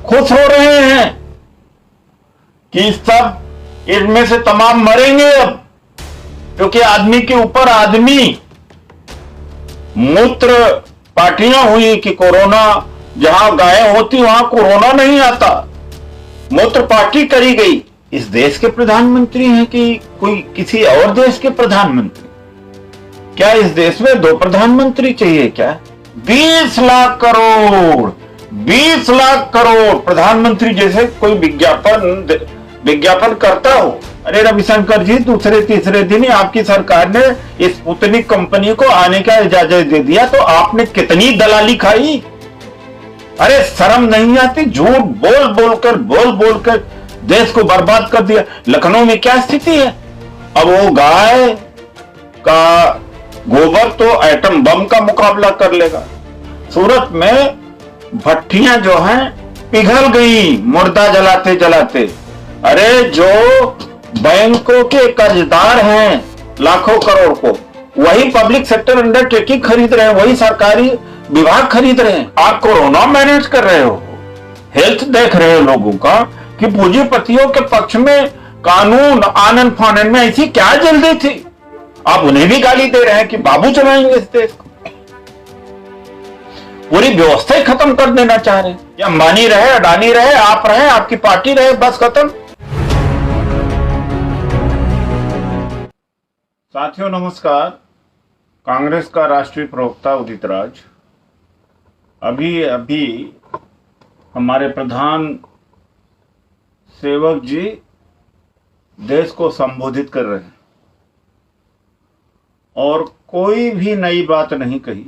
खुश हो रहे हैं कि सब इनमें से तमाम मरेंगे अब, क्योंकि आदमी के ऊपर आदमी मूत्र पार्टियां हुई कि कोरोना जहां गायें होती वहां कोरोना नहीं आता, मूत्र पार्टी करी गई। इस देश के प्रधानमंत्री हैं कि कोई किसी और देश के प्रधानमंत्री? क्या इस देश में दो प्रधानमंत्री चाहिए क्या? 20 लाख करोड़, 20 लाख करोड़ प्रधानमंत्री जैसे कोई विज्ञापन करता हो। अरे रविशंकर जी, दूसरे तीसरे दिन ही आपकी सरकार ने इस स्पुतनिक कंपनी को आने का इजाजत दे दिया, तो आपने कितनी दलाली खाई? अरे शर्म नहीं आती? झूठ बोल बोलकर देश को बर्बाद कर दिया। लखनऊ में क्या स्थिति है? अब वो गाय का गोबर तो एटम बम का मुकाबला कर लेगा। सूरत में भट्टियां जो हैं पिघल गई मुर्दा जलाते जलाते। अरे जो बैंकों के कर्जदार हैं लाखों करोड़ को, वही पब्लिक सेक्टर अंडरटेकिंग खरीद रहे हैं, वही सरकारी विभाग खरीद रहे हैं। आप कोरोना मैनेज कर रहे हो, हेल्थ देख रहे हो लोगों का, कि पूंजीपतियों के पक्ष में कानून आनन फानन में ऐसी क्या जल्दी थी? आप उन्हें भी गाली दे रहे हैं कि बाबू चलाएंगे इस देश को, पूरी व्यवस्था ही खत्म कर देना चाह रहे हैं। या अंबानी रहे, अडानी रहे, आप रहे, आपकी पार्टी रहे, बस खत्म। साथियों नमस्कार, कांग्रेस का राष्ट्रीय प्रवक्ता उदित राज अभी हमारे प्रधान सेवक जी देश को संबोधित कर रहे हैं और कोई भी नई बात नहीं कही,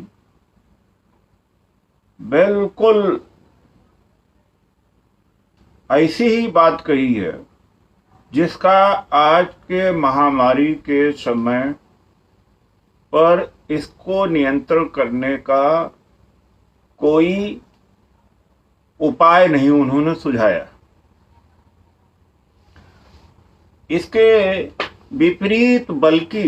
बिल्कुल ऐसी ही बात कही है जिसका आज के महामारी के समय पर इसको नियंत्रण करने का कोई उपाय नहीं उन्होंने सुझाया। इसके विपरीत बल्कि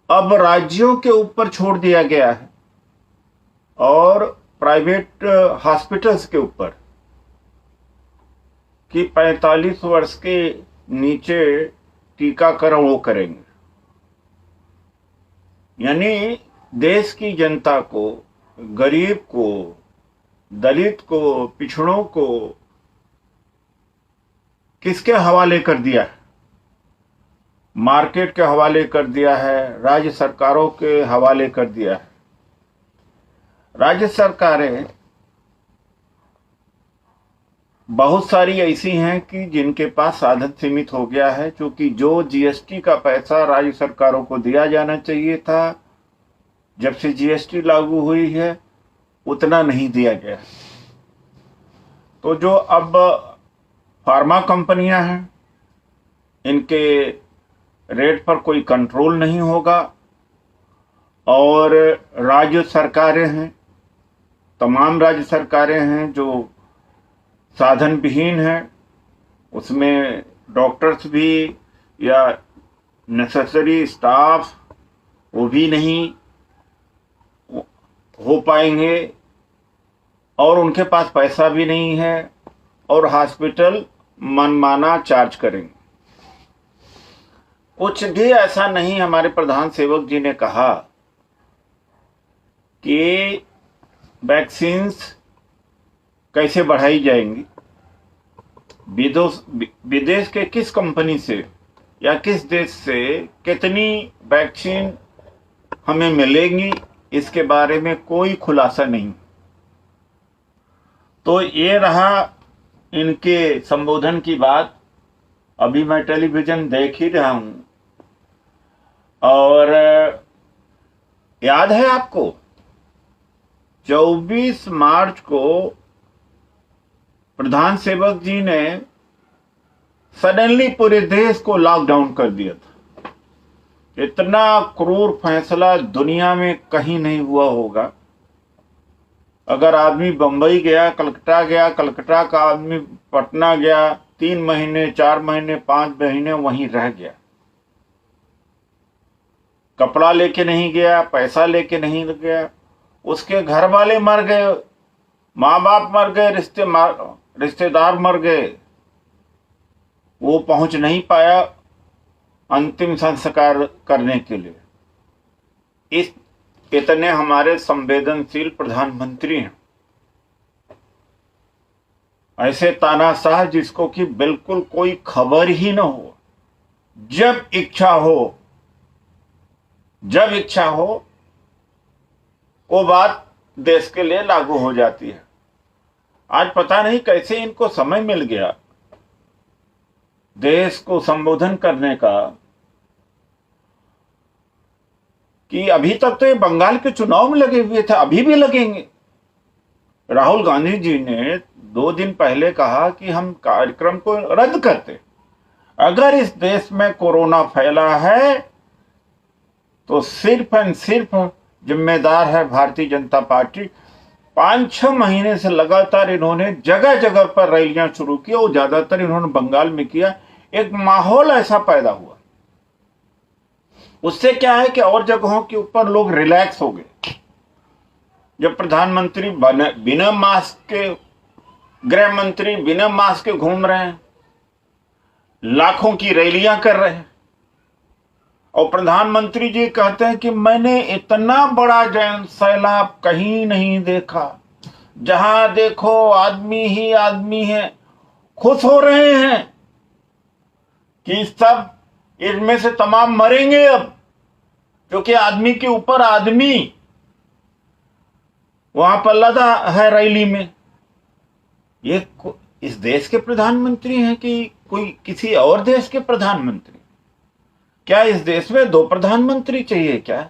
अब राज्यों के ऊपर छोड़ दिया गया है और प्राइवेट हॉस्पिटल्स के ऊपर कि 45 वर्ष के नीचे टीकाकरण वो करेंगे। यानी देश की जनता को, गरीब को, दलित को, पिछड़ों को किसके हवाले कर दिया है? मार्केट के हवाले कर दिया है, राज्य सरकारों के हवाले कर दिया है। राज्य सरकारें बहुत सारी ऐसी हैं कि जिनके पास साधन सीमित हो गया है, क्योंकि जो जीएसटी का पैसा राज्य सरकारों को दिया जाना चाहिए था, जब से जीएसटी लागू हुई है उतना नहीं दिया गया। तो जो अब फार्मा कंपनियां हैं, इनके रेट पर कोई कंट्रोल नहीं होगा और राज्य सरकारें हैं, तमाम राज्य सरकारें हैं जो साधन विहीन हैं, उसमें डॉक्टर्स भी या नेसेसरी स्टाफ वो भी नहीं हो पाएंगे और उनके पास पैसा भी नहीं है और हॉस्पिटल मनमाना चार्ज करेंगे। कुछ भी ऐसा नहीं। हमारे प्रधान सेवक जी ने कहा कि वैक्सीन्स कैसे बढ़ाई जाएंगी, विदेश के किस कंपनी से या किस देश से कितनी वैक्सीन हमें मिलेंगी, इसके बारे में कोई खुलासा नहीं। तो ये रहा इनके संबोधन की बात। अभी मैं टेलीविजन देख ही रहा हूं और याद है आपको 24 मार्च को प्रधान सेवक जी ने सडनली पूरे देश को लॉकडाउन कर दिया था। इतना क्रूर फैसला दुनिया में कहीं नहीं हुआ होगा। अगर आदमी बंबई गया, कलकत्ता गया, कलकत्ता का आदमी पटना गया, 3 महीने, 4 महीने, 5 महीने वहीं रह गया, कपड़ा लेके नहीं गया, पैसा लेके नहीं गया, उसके घर वाले मर गए माँ बाप मर गए, रिश्तेदार मर गए, वो पहुंच नहीं पाया अंतिम संस्कार करने के लिए। इस इतने हमारे संवेदनशील प्रधानमंत्री हैं, ऐसे तानाशाह जिसको कि बिल्कुल कोई खबर ही न हो, जब इच्छा हो वो बात देश के लिए लागू हो जाती है। आज पता नहीं कैसे इनको समय मिल गया देश को संबोधन करने का, कि अभी तक तो ये बंगाल के चुनाव में लगे हुए थे, अभी भी लगेंगे। राहुल गांधी जी ने 2 दिन पहले कहा कि हम कार्यक्रम को रद्द करते। अगर इस देश में कोरोना फैला है तो सिर्फ एंड सिर्फ जिम्मेदार है भारतीय जनता पार्टी। 5-6 महीने से लगातार इन्होंने जगह जगह पर रैलियां शुरू की और ज्यादातर इन्होंने बंगाल में किया। एक माहौल ऐसा पैदा हुआ, उससे क्या है कि और जगहों के ऊपर लोग रिलैक्स हो गए। जब प्रधानमंत्री बिना मास्क के, गृह मंत्री बिना मास्क के घूम रहे हैं, लाखों की रैलियां कर रहे हैं, और प्रधानमंत्री जी कहते हैं कि मैंने इतना बड़ा जन सैलाब कहीं नहीं देखा, जहां देखो आदमी ही आदमी है। खुश हो रहे हैं कि सब इनमें से तमाम मरेंगे अब, क्योंकि आदमी के ऊपर आदमी वहां पर लदा है रैली में। ये इस देश के प्रधानमंत्री हैं कि कोई किसी और देश के प्रधानमंत्री? क्या इस देश में 2 प्रधानमंत्री चाहिए क्या?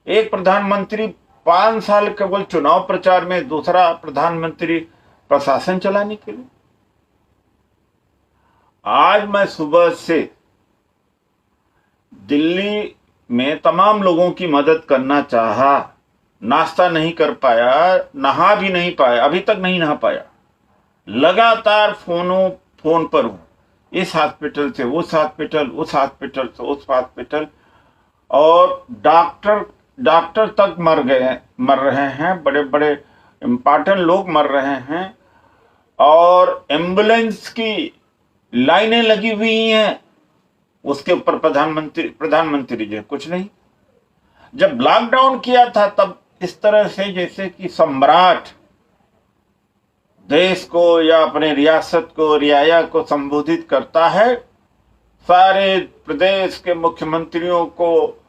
एक प्रधानमंत्री 5 साल केवल चुनाव प्रचार में, दूसरा प्रधानमंत्री प्रशासन चलाने के लिए। आज मैं सुबह से दिल्ली में तमाम लोगों की मदद करना चाहा, नाश्ता नहीं कर पाया, नहा भी नहीं पाया, अभी तक नहीं नहा पाया। लगातार फोन पर हूं, इस हॉस्पिटल से उस हॉस्पिटल, उस हॉस्पिटल से उस हॉस्पिटल, और डॉक्टर तक मर रहे हैं, बड़े बड़े इंपॉर्टेंट लोग मर रहे हैं, और एम्बुलेंस की लाइनें लगी हुई हैं। उसके ऊपर प्रधानमंत्री जी कुछ नहीं। जब लॉकडाउन किया था तब इस तरह से जैसे कि सम्राट देश को या अपने रियासत को, रियाया को संबोधित करता है, सारे प्रदेश के मुख्यमंत्रियों को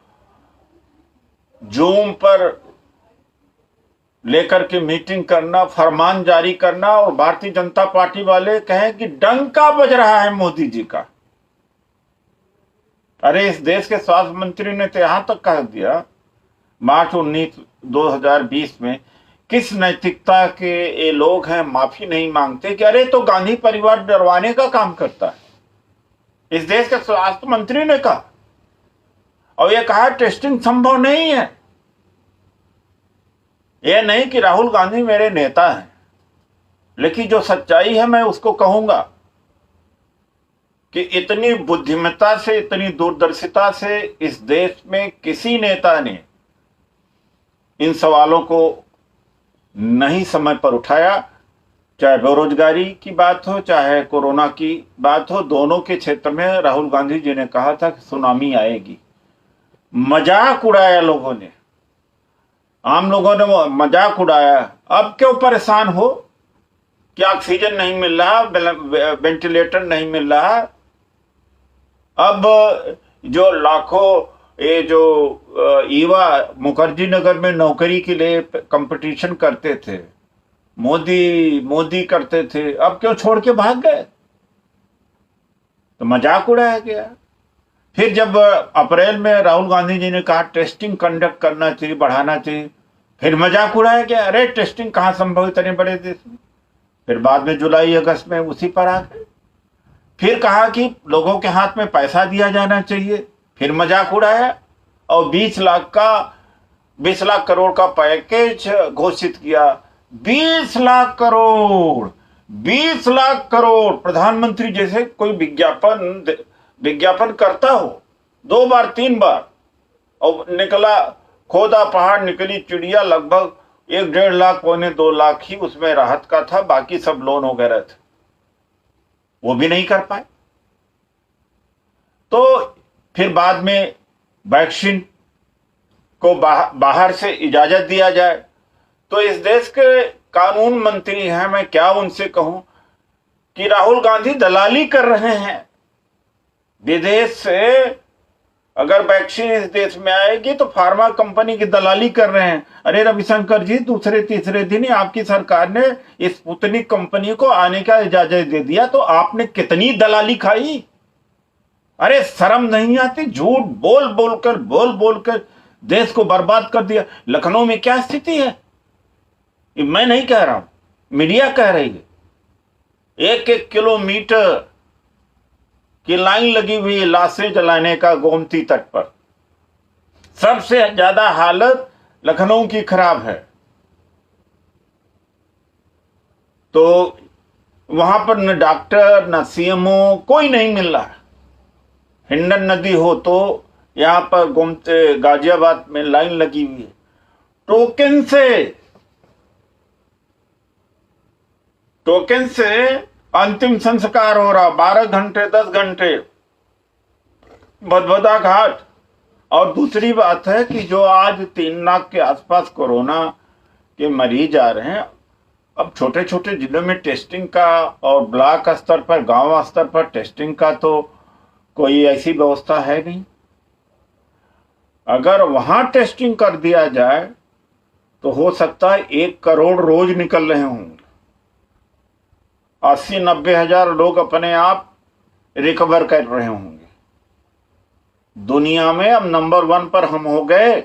जूम पर लेकर के मीटिंग करना, फरमान जारी करना, और भारतीय जनता पार्टी वाले कहें कि डंका बज रहा है मोदी जी का। अरे इस देश के स्वास्थ्य मंत्री ने तो यहां तक कह दिया मार्च 2020 में, किस नैतिकता के ये लोग हैं, माफी नहीं मांगते, कि अरे तो गांधी परिवार डरवाने का काम करता है। इस देश के स्वास्थ्य मंत्री ने कहा, और ये कहा टेस्टिंग संभव नहीं है। ये नहीं कि राहुल गांधी मेरे नेता हैं, लेकिन जो सच्चाई है मैं उसको कहूंगा कि इतनी बुद्धिमत्ता से, इतनी दूरदर्शिता से इस देश में किसी नेता ने इन सवालों को नहीं समय पर उठाया। चाहे बेरोजगारी की बात हो, चाहे कोरोना की बात हो, दोनों के क्षेत्र में राहुल गांधी जी ने कहा था कि सुनामी आएगी। मजाक उड़ाया लोगों ने, आम लोगों ने वो मजाक उड़ाया। अब क्यों परेशान हो कि ऑक्सीजन नहीं मिल रहा, वेंटिलेटर नहीं मिल रहा? अब जो लाखों ये जो युवा मुखर्जी नगर में नौकरी के लिए कंपटीशन करते थे, मोदी करते थे, अब क्यों छोड़ के भाग गए? तो मजाक उड़ाया गया। फिर जब अप्रैल में राहुल गांधी जी ने कहा टेस्टिंग कंडक्ट करना चाहिए, बढ़ाना चाहिए, फिर मजाक उड़ाया गया, अरे टेस्टिंग कहां संभव है इतने बड़े देश में। फिर बाद में जुलाई अगस्त में उसी पर आ गए। फिर कहा कि लोगों के हाथ में पैसा दिया जाना चाहिए, फिर मजाक उड़ाया, और 20 लाख करोड़ का पैकेज घोषित किया। 20 लाख करोड़ प्रधानमंत्री जैसे कोई विज्ञापन करता हो 2 बार 3 बार, और निकला खोदा पहाड़ निकली चिड़िया, लगभग 1 डेढ़ लाख पौने 2 लाख ही उसमें राहत का था, बाकी सब लोन वगैरह थे, वो भी नहीं कर पाए। तो फिर बाद में वैक्सीन को बाहर से इजाजत दिया जाए। तो इस देश के कानून मंत्री हैं, मैं क्या उनसे कहूं कि राहुल गांधी दलाली कर रहे हैं विदेश से। अगर वैक्सीन इस देश में आएगी तो फार्मा कंपनी की दलाली कर रहे हैं। अरे रविशंकर जी, दूसरे तीसरे दिन ही आपकी सरकार ने इस स्पुतनिक कंपनी को आने का इजाजत दे दिया, तो आपने कितनी दलाली खाई। अरे शर्म नहीं आती, झूठ बोल बोलकर देश को बर्बाद कर दिया। लखनऊ में क्या स्थिति है, मैं नहीं कह रहा हूं, मीडिया कह रही है। 1-1 किलोमीटर की लाइन लगी हुई है लाशें जलाने का गोमती तट पर। सबसे ज्यादा हालत लखनऊ की खराब है। तो वहां पर न डॉक्टर न सीएमओ कोई नहीं मिल रहा। हिंडन नदी हो तो यहां पर गोमती गाजियाबाद में लाइन लगी हुई है। टोकन से अंतिम संस्कार हो रहा, 12 घंटे 10 घंटे भदभदा घाट। और दूसरी बात है कि जो आज 3 लाख के आसपास कोरोना के मरीज आ रहे हैं, अब छोटे छोटे जिलों में टेस्टिंग का और ब्लॉक स्तर पर गांव स्तर पर टेस्टिंग का तो कोई ऐसी व्यवस्था है नहीं। अगर वहां टेस्टिंग कर दिया जाए तो हो सकता है 1 करोड़ रोज निकल रहे होंगे। 80-90 हजार लोग अपने आप रिकवर कर रहे होंगे। दुनिया में अब नंबर 1 पर हम हो गए।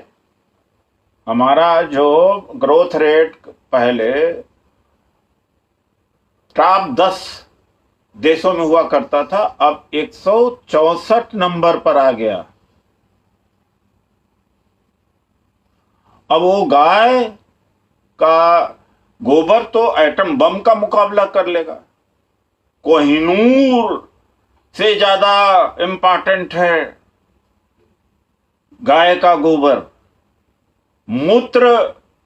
हमारा जो ग्रोथ रेट पहले टॉप 10 देशों में हुआ करता था, अब 164 नंबर पर आ गया। अब वो गाय का गोबर तो एटम बम का मुकाबला कर लेगा। कोहिनूर से ज्यादा इंपॉर्टेंट है गाय का गोबर। मूत्र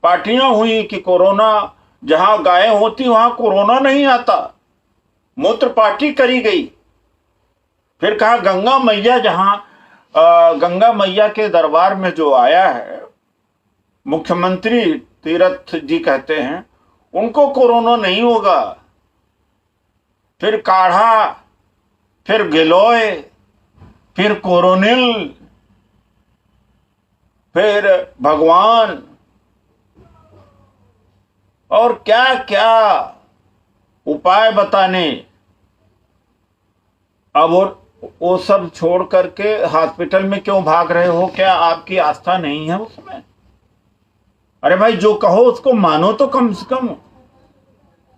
पार्टियां हुई कि कोरोना, जहां गाय होती वहां कोरोना नहीं आता, मूत्र पार्टी करी गई। फिर कहा गंगा मैया, जहां गंगा मैया के दरबार में जो आया है मुख्यमंत्री तीरथ जी कहते हैं, उनको कोरोना नहीं होगा। फिर काढ़ा, फिर गिलोय, फिर कोरोनिल, फिर भगवान, और क्या क्या उपाय बताने। अब वो सब छोड़ करके हॉस्पिटल में क्यों भाग रहे हो? क्या आपकी आस्था नहीं है उसमें? अरे भाई, जो कहो उसको मानो तो कम से कम।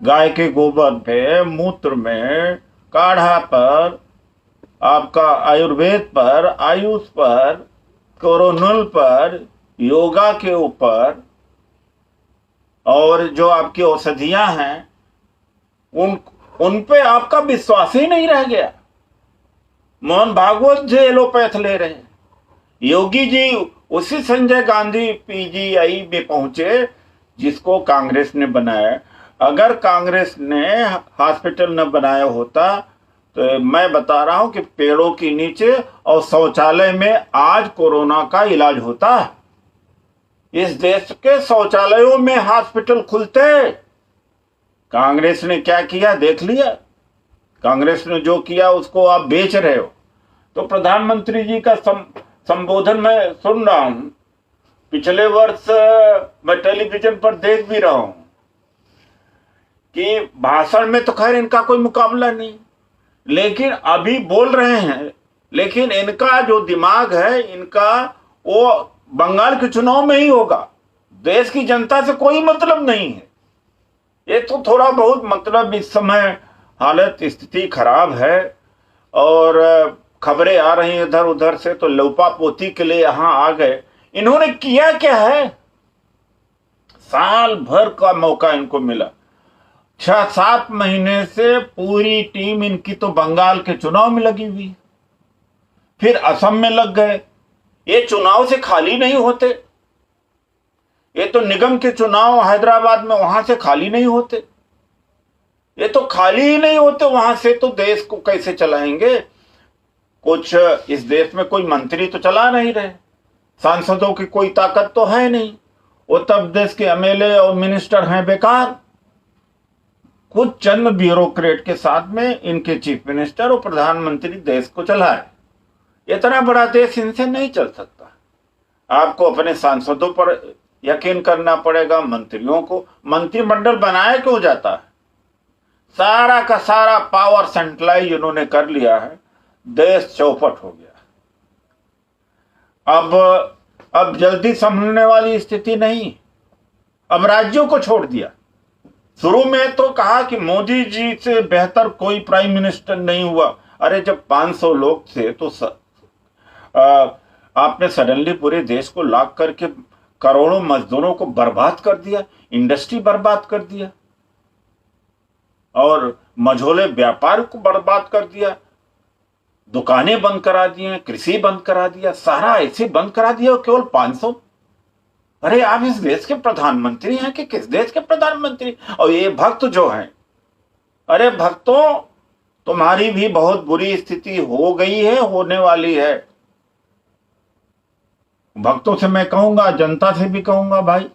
गाय के गोबर पे, मूत्र में, काढ़ा पर, आपका आयुर्वेद पर, आयुष पर, कोरोनल पर, योगा के ऊपर, और जो आपकी औषधियां हैं उन पे आपका विश्वास ही नहीं रह गया। मोहन भागवत जी एलोपैथ ले रहे हैं, योगी जी उसी संजय गांधी पीजीआई में पहुंचे जिसको कांग्रेस ने बनाया। अगर कांग्रेस ने हॉस्पिटल न बनाया होता तो मैं बता रहा हूं कि पेड़ों के नीचे और शौचालय में आज कोरोना का इलाज होता। इस देश के शौचालयों में हॉस्पिटल खुलते। कांग्रेस ने क्या किया देख लिया। कांग्रेस ने जो किया उसको आप बेच रहे हो। तो प्रधानमंत्री जी का संबोधन मैं सुन रहा हूं, पिछले वर्ष मैं टेलीविजन पर देख भी रहा हूं कि भाषण में तो खैर इनका कोई मुकाबला नहीं, लेकिन अभी बोल रहे हैं, लेकिन इनका जो दिमाग है इनका वो बंगाल के चुनाव में ही होगा। देश की जनता से कोई मतलब नहीं है। ये तो थोड़ा बहुत मतलब इस समय हालत स्थिति खराब है और खबरें आ रही हैं इधर उधर से, तो लौपा पोती के लिए यहां आ गए। इन्होंने किया क्या है? साल भर का मौका इनको मिला। 6-7 महीने से पूरी टीम इनकी तो बंगाल के चुनाव में लगी हुई, फिर असम में लग गए। ये चुनाव से खाली नहीं होते। ये तो निगम के चुनाव हैदराबाद में वहां से खाली नहीं होते, ये तो खाली ही नहीं होते वहां से, तो देश को कैसे चलाएंगे? कुछ इस देश में कोई मंत्री तो चला नहीं रहे, सांसदों की कोई ताकत तो है नहीं, उत्तर प्रदेश के एमएलए और मिनिस्टर हैं बेकार, कुछ चंद ब्यूरोक्रेट के साथ में इनके चीफ मिनिस्टर और प्रधानमंत्री देश को चलाए। इतना बड़ा देश इनसे नहीं चल सकता। आपको अपने सांसदों पर यकीन करना पड़ेगा, मंत्रियों को। मंत्रिमंडल बनाया क्यों जाता है? सारा का सारा पावर सेंट्रलाइज उन्होंने कर लिया है, देश चौपट हो गया। अब जल्दी संभलने वाली स्थिति नहीं, अब राज्यों को छोड़ दिया। शुरू में तो कहा कि मोदी जी से बेहतर कोई प्राइम मिनिस्टर नहीं हुआ। अरे जब 500 लोग थे तो आपने सडनली पूरे देश को लॉक करके करोड़ों मजदूरों को बर्बाद कर दिया, इंडस्ट्री बर्बाद कर दिया और मझोले व्यापार को बर्बाद कर दिया, दुकानें बंद करा दी, कृषि बंद करा दिया, सारा ऐसे बंद करा दिया केवल 500। अरे आप इस देश के प्रधानमंत्री हैं कि किस देश के प्रधानमंत्री? और ये भक्त जो हैं, अरे भक्तों, तुम्हारी भी बहुत बुरी स्थिति हो गई है, होने वाली है। भक्तों से मैं कहूंगा, जनता से भी कहूंगा, भाई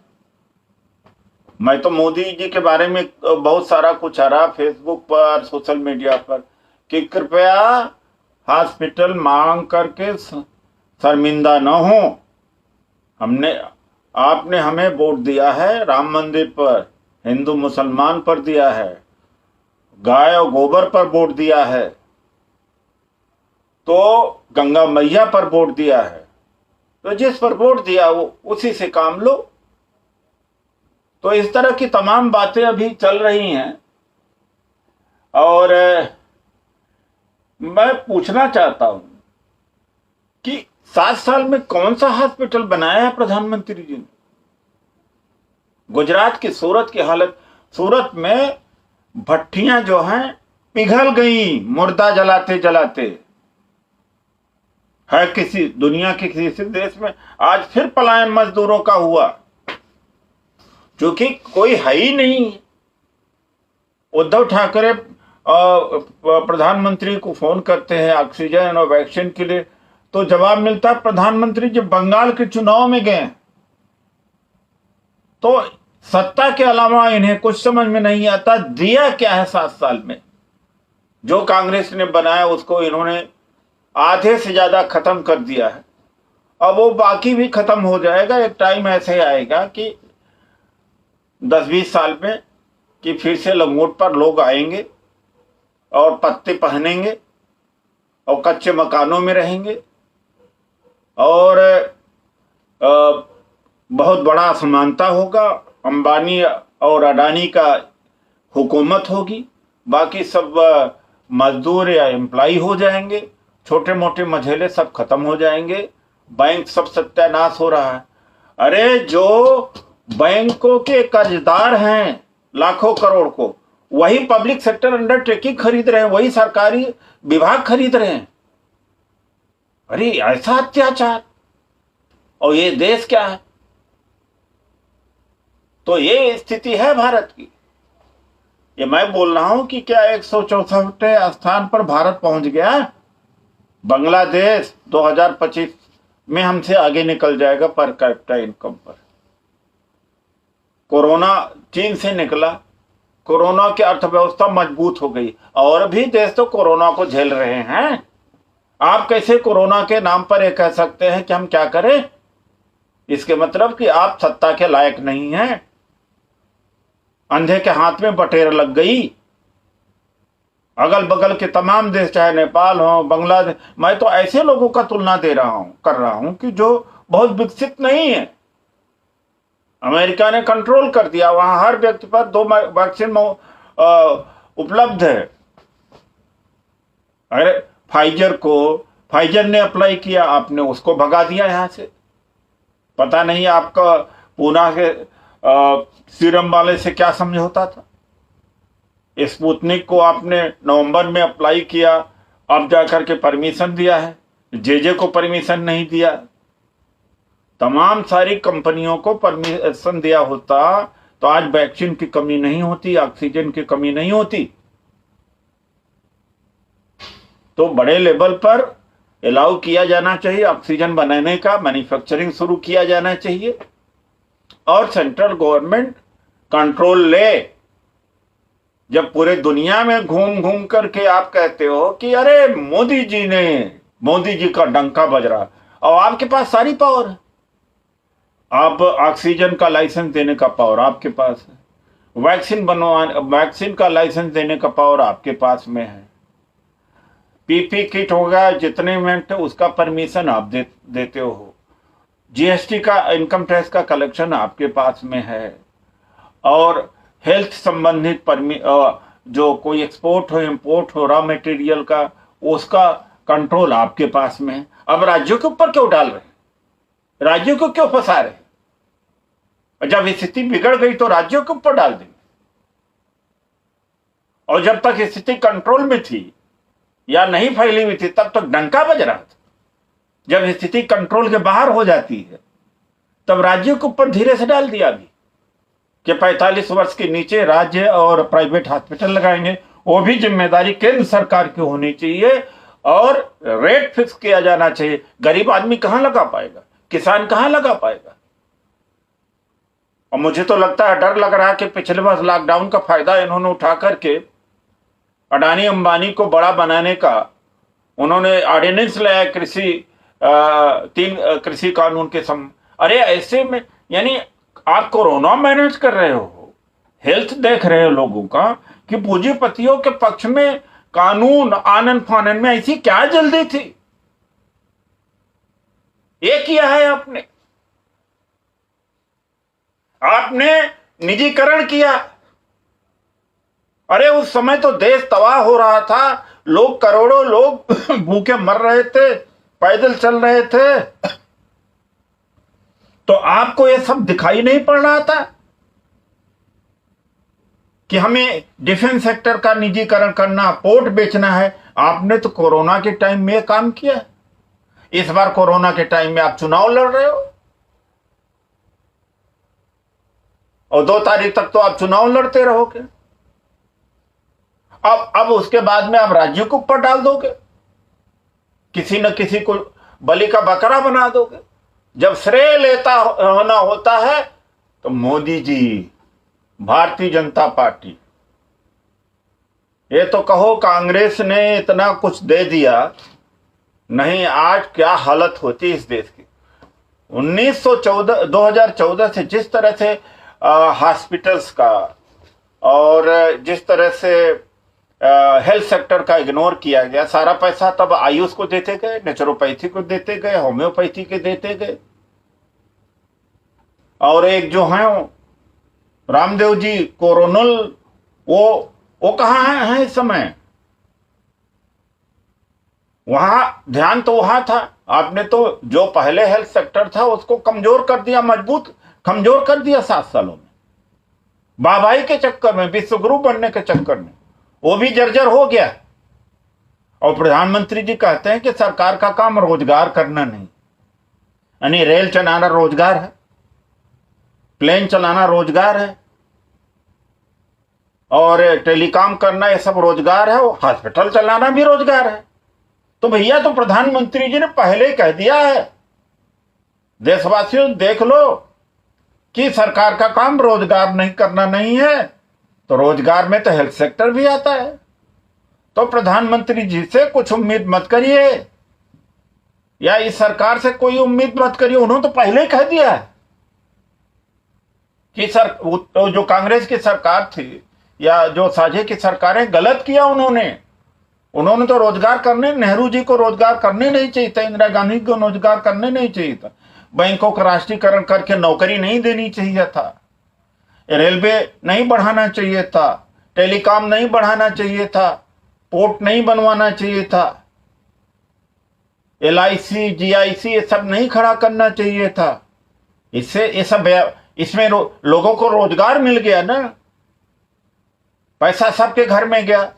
मैं तो मोदी जी के बारे में बहुत सारा कुछ आ रहा फेसबुक पर, सोशल मीडिया पर, कि कृपया हॉस्पिटल मांग करके शर्मिंदा न हो। आपने हमें वोट दिया है राम मंदिर पर, हिंदू मुसलमान पर दिया है, गाय और गोबर पर वोट दिया है, तो गंगा मैया पर वोट दिया है, तो जिस पर वोट दिया वो उसी से काम लो। तो इस तरह की तमाम बातें अभी चल रही हैं। और मैं पूछना चाहता हूं कि 7 साल में कौन सा हॉस्पिटल बनाया है प्रधानमंत्री जी ने? गुजरात की सूरत की हालत, सूरत में भट्टियां जो हैं पिघल गई मुर्दा जलाते जलाते। है किसी दुनिया के किसी देश में आज फिर पलायन मजदूरों का हुआ, क्योंकि कोई है ही नहीं। उद्धव ठाकरे प्रधानमंत्री को फोन करते हैं ऑक्सीजन और वैक्सीन के लिए, तो जवाब मिलता है प्रधानमंत्री जब बंगाल के चुनाव में गए तो सत्ता के अलावा इन्हें कुछ समझ में नहीं आता दिया क्या है 7 साल में। जो कांग्रेस ने बनाया उसको इन्होंने आधे से ज्यादा खत्म कर दिया है। अब वो बाकी भी खत्म हो जाएगा। एक टाइम ऐसे आएगा कि 10-20 साल में कि फिर से लंगोट पर लोग आएंगे और पत्ते पहनेंगे और कच्चे मकानों में रहेंगे और बहुत बड़ा असमानता होगा। अंबानी और अडानी का हुकूमत होगी, बाकी सब मजदूर या एम्प्लॉय हो जाएंगे, छोटे मोटे मझेले सब खत्म हो जाएंगे, बैंक सब सत्यानाश हो रहा है। अरे जो बैंकों के कर्जदार हैं लाखों करोड़ को, वही पब्लिक सेक्टर अंडरटेकिंग खरीद रहे हैं, वही सरकारी विभाग खरीद रहे हैं। अरे ऐसा अत्याचार, और ये देश क्या है? तो ये स्थिति है भारत की। ये मैं बोल रहा हूं कि क्या 164वें स्थान पर भारत पहुंच गया? बांग्लादेश 2025 में हमसे आगे निकल जाएगा पर कैपिटा इनकम पर। कोरोना चीन से निकला, कोरोना की अर्थव्यवस्था मजबूत हो गई, और भी देश तो कोरोना को झेल रहे हैं। आप कैसे कोरोना के नाम पर ये कह सकते हैं कि हम क्या करें? इसके मतलब कि आप सत्ता के लायक नहीं हैं। अंधे के हाथ में बटेर लग गई। अगल बगल के तमाम देश, चाहे नेपाल हो, बांग्लादेश, मैं तो ऐसे लोगों का तुलना कर रहा हूं कि जो बहुत विकसित नहीं है। अमेरिका ने कंट्रोल कर दिया, वहां हर व्यक्ति पर 2 वैक्सीन उपलब्ध है। अरे फाइजर ने अप्लाई किया, आपने उसको भगा दिया यहां से। पता नहीं आपका पूना के सीरम वाले से क्या समझौता था। स्पुतनिक को आपने नवंबर में अप्लाई किया, अब जाकर के परमिशन दिया है, जेजे को परमिशन नहीं दिया। तमाम सारी कंपनियों को परमिशन दिया होता तो आज वैक्सीन की कमी नहीं होती, ऑक्सीजन की कमी नहीं होती। तो बड़े लेवल पर अलाउ किया जाना चाहिए ऑक्सीजन बनाने का, मैन्युफैक्चरिंग शुरू किया जाना चाहिए और सेंट्रल गवर्नमेंट कंट्रोल ले। जब पूरे दुनिया में घूम घूम करके आप कहते हो कि अरे मोदी जी का डंका बज रहा, और आपके पास सारी पावर है, आप ऑक्सीजन का लाइसेंस देने का पावर आपके पास है, वैक्सीन का लाइसेंस देने का पावर आपके पास में है, पीपी किट होगा जितने मिनट उसका परमिशन आप देते हो, जीएसटी का इनकम टैक्स का कलेक्शन आपके पास में है, और हेल्थ संबंधित जो कोई एक्सपोर्ट हो इंपोर्ट हो रॉ मटेरियल का उसका कंट्रोल आपके पास में है। अब राज्यों के ऊपर क्यों डाल रहे हैं, राज्यों को क्यों फंसा रहे हैं? जब स्थिति बिगड़ गई तो राज्यों के ऊपर डाल देंगे, और जब तक स्थिति कंट्रोल में थी या नहीं फैली हुई थी तब तक डंका बज रहा था। जब स्थिति कंट्रोल के बाहर हो जाती है तब राज्यों के ऊपर धीरे से डाल दिया भी कि 45 वर्ष के नीचे राज्य और प्राइवेट हॉस्पिटल लगाएंगे। वो भी जिम्मेदारी केंद्र सरकार की होनी चाहिए और रेट फिक्स किया जाना चाहिए। गरीब आदमी कहां लगा पाएगा, किसान कहां लगा पाएगा? और मुझे तो लगता है, डर लग रहा है कि पिछले वर्ष लॉकडाउन का फायदा इन्होंने उठा करके अडानी अंबानी को बड़ा बनाने का उन्होंने ऑर्डिनेंस लाया तीन कृषि कानून के अरे ऐसे में यानी आप कोरोना मैनेज कर रहे हो, हेल्थ देख रहे हो लोगों का, कि पूंजीपतियों के पक्ष में कानून आनन फानन में ऐसी क्या जल्दी थी? ये किया है आपने निजीकरण किया। अरे उस समय तो देश तबाह हो रहा था, लोग करोड़ों लोग भूखे मर रहे थे, पैदल चल रहे थे, तो आपको ये सब दिखाई नहीं पड़ रहा था कि हमें डिफेंस सेक्टर का निजीकरण करना, पोर्ट बेचना है? आपने तो कोरोना के टाइम में काम किया। इस बार कोरोना के टाइम में आप चुनाव लड़ रहे हो और 2 तारीख तक तो आप चुनाव लड़ते रहोगे। अब उसके बाद में आप राज्यों को ऊपर डाल दोगे, किसी न किसी को बलि का बकरा बना दोगे। जब श्रेय लेता होना होता है तो मोदी जी, भारतीय जनता पार्टी, ये तो कहो कांग्रेस ने इतना कुछ दे दिया, नहीं आज क्या हालत होती इस देश की। 2014 से जिस तरह से हॉस्पिटल्स का और जिस तरह से हेल्थ सेक्टर का इग्नोर किया गया, सारा पैसा तब आयुष को देते गए, नेचुरोपैथी को देते गए, होम्योपैथी के देते गए, और एक जो है रामदेव जी कोरोनल, वो कहां है इस समय? वहां ध्यान तो वहां था। आपने तो जो पहले हेल्थ सेक्टर था उसको कमजोर कर दिया, कमजोर कर दिया 7 सालों में, बाबाई के चक्कर में, विश्वगुरु बनने के चक्कर में वो भी जर्जर हो गया। और प्रधानमंत्री जी कहते हैं कि सरकार का काम रोजगार करना नहीं, यानी रेल चलाना रोजगार है, प्लेन चलाना रोजगार है, और टेलीकॉम करना ये सब रोजगार है, हॉस्पिटल चलाना भी रोजगार है। तो भैया, तो प्रधानमंत्री जी ने पहले कह दिया है, देशवासियों देख लो कि सरकार का काम रोजगार नहीं करना नहीं है, तो रोजगार में तो हेल्थ सेक्टर भी आता है। तो प्रधानमंत्री जी से कुछ उम्मीद मत करिए, या इस सरकार से कोई उम्मीद मत करिए। उन्होंने तो पहले ही कह दिया है कि जो कांग्रेस की सरकार थी या जो साझे की सरकारें, गलत किया उन्होंने तो रोजगार करने, नेहरू जी को रोजगार करने नहीं चाहिए था, इंदिरा गांधी को रोजगार करने नहीं चाहिए था, बैंकों का राष्ट्रीयकरण करके नौकरी नहीं देनी चाहिए था, रेलवे नहीं बढ़ाना चाहिए था, टेलीकॉम नहीं बढ़ाना चाहिए था, पोर्ट नहीं बनवाना चाहिए था, LIC GIC ये सब नहीं खड़ा करना चाहिए था। इससे ये सब इसमें लोगों को रोजगार मिल गया ना, पैसा सबके घर में गया।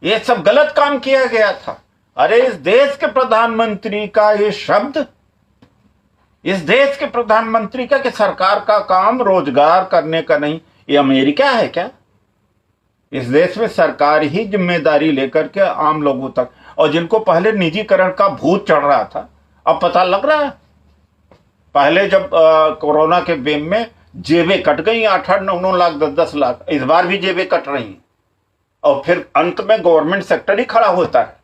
ये सब गलत काम किया गया था। अरे इस देश के प्रधानमंत्री का ये शब्द, इस देश के प्रधानमंत्री का कि सरकार का काम रोजगार करने का नहीं, ये अमेरिका है क्या? इस देश में सरकार ही जिम्मेदारी लेकर के आम लोगों तक, और जिनको पहले निजीकरण का भूत चढ़ रहा था अब पता लग रहा है। पहले जब कोरोना के वेव में जेबें कट गई 8-8, 9-9 लाख, 10-10 लाख, इस बार भी जेबें कट रही हैं, और फिर अंत में गवर्नमेंट सेक्टर ही खड़ा होता है।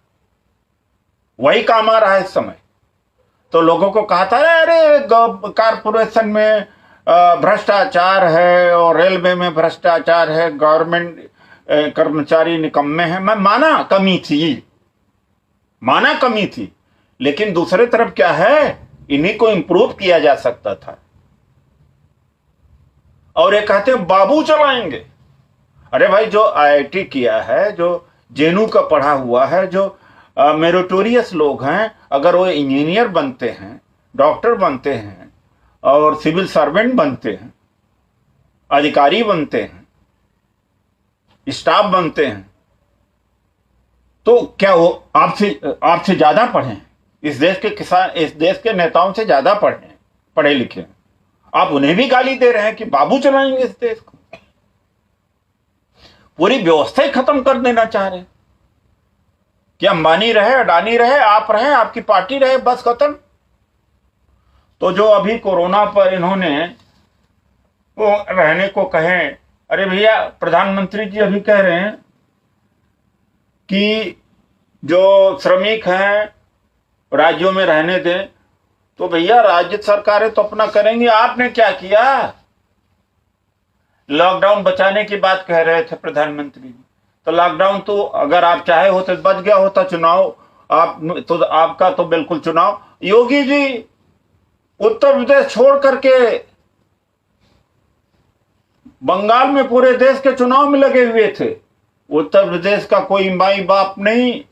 वही काम आ रहा है इस समय। तो लोगों को कहा था अरे कारपोरेशन में भ्रष्टाचार है और रेलवे में भ्रष्टाचार है, गवर्नमेंट कर्मचारी निकम्मे हैं। मैं माना कमी थी, लेकिन दूसरे तरफ क्या है, इन्हीं को इंप्रूव किया जा सकता था। और ये कहते हैं बाबू चलाएंगे। अरे भाई, जो आईआईटी किया है, जो जेनू का पढ़ा हुआ है, जो मेरिटोरियस लोग हैं, अगर वो इंजीनियर बनते हैं, डॉक्टर बनते हैं और सिविल सर्वेंट बनते हैं, अधिकारी बनते हैं, स्टाफ बनते हैं, तो क्या वो आपसे ज्यादा पढ़े? इस देश के किसान, इस देश के नेताओं से ज्यादा पढ़े लिखे? आप उन्हें भी गाली दे रहे हैं कि बाबू चलाएंगे इस देश को। पूरी व्यवस्था ही खत्म कर देना चाह रहे हैं कि अंबानी रहे, अडानी रहे, आप रहे, आपकी पार्टी रहे, बस खत्म। तो जो अभी कोरोना पर इन्होंने वो रहने को कहें, अरे भैया, प्रधानमंत्री जी अभी कह रहे हैं कि जो श्रमिक हैं राज्यों में रहने दें। तो भैया, राज्य सरकारें तो अपना करेंगी, आपने क्या किया? लॉकडाउन बचाने की बात कह रहे थे प्रधानमंत्री जी, तो लॉकडाउन तो अगर आप चाहे होते बच गया होता चुनाव, तो आपका तो बिल्कुल चुनाव। योगी जी उत्तर प्रदेश छोड़ करके बंगाल में पूरे देश के चुनाव में लगे हुए थे। उत्तर प्रदेश का कोई माई बाप नहीं।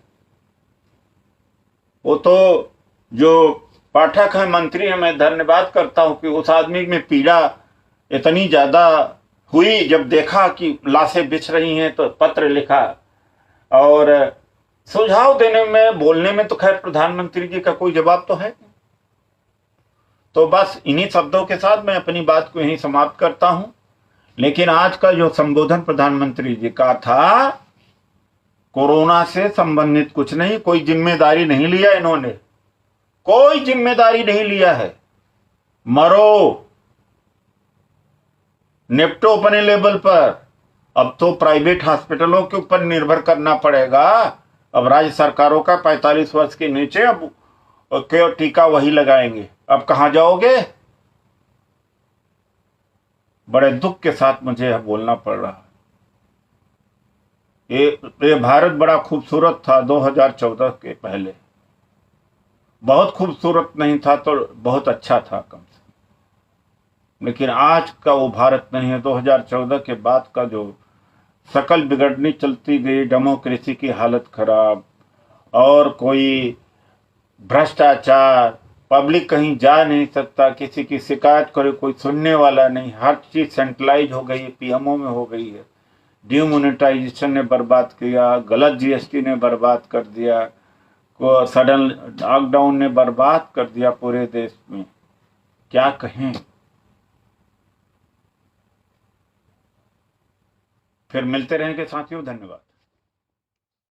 वो तो जो पाठक है, मंत्री है, मैं धन्यवाद करता हूं कि उस आदमी में पीड़ा इतनी ज्यादा हुई, जब देखा कि लाशें बिछ रही हैं तो पत्र लिखा। और सुझाव देने में, बोलने में तो खैर प्रधानमंत्री जी का कोई जवाब तो है। तो बस इन्हीं शब्दों के साथ मैं अपनी बात को यहीं समाप्त करता हूं। लेकिन आज का जो संबोधन प्रधानमंत्री जी का था, कोरोना से संबंधित कुछ नहीं, कोई जिम्मेदारी नहीं लिया इन्होंने, कोई जिम्मेदारी नहीं लिया है। मरो, निपटो अपने लेवल पर। अब तो प्राइवेट हॉस्पिटलों के ऊपर निर्भर करना पड़ेगा। अब राज्य सरकारों का 45 वर्ष के नीचे अब टीका वही लगाएंगे। अब कहां जाओगे? बड़े दुख के साथ मुझे यह बोलना पड़ रहा है। ये भारत बड़ा खूबसूरत था 2014 के पहले, बहुत खूबसूरत नहीं था तो बहुत अच्छा था कम से कम। लेकिन आज का वो भारत नहीं है। 2014 के बाद का जो शकल बिगड़नी चलती गई, डेमोक्रेसी की हालत खराब, और कोई भ्रष्टाचार, पब्लिक कहीं जा नहीं सकता, किसी की शिकायत करे कोई सुनने वाला नहीं, हर चीज सेंट्रलाइज हो गई है, पीएमओ में हो गई है। डिमोनेटाइजेशन ने बर्बाद किया, गलत जीएसटी ने बर्बाद कर दिया, सडन लॉकडाउन ने बर्बाद कर दिया पूरे देश में। क्या कहें? फिर मिलते रहेंगे साथियों, धन्यवाद।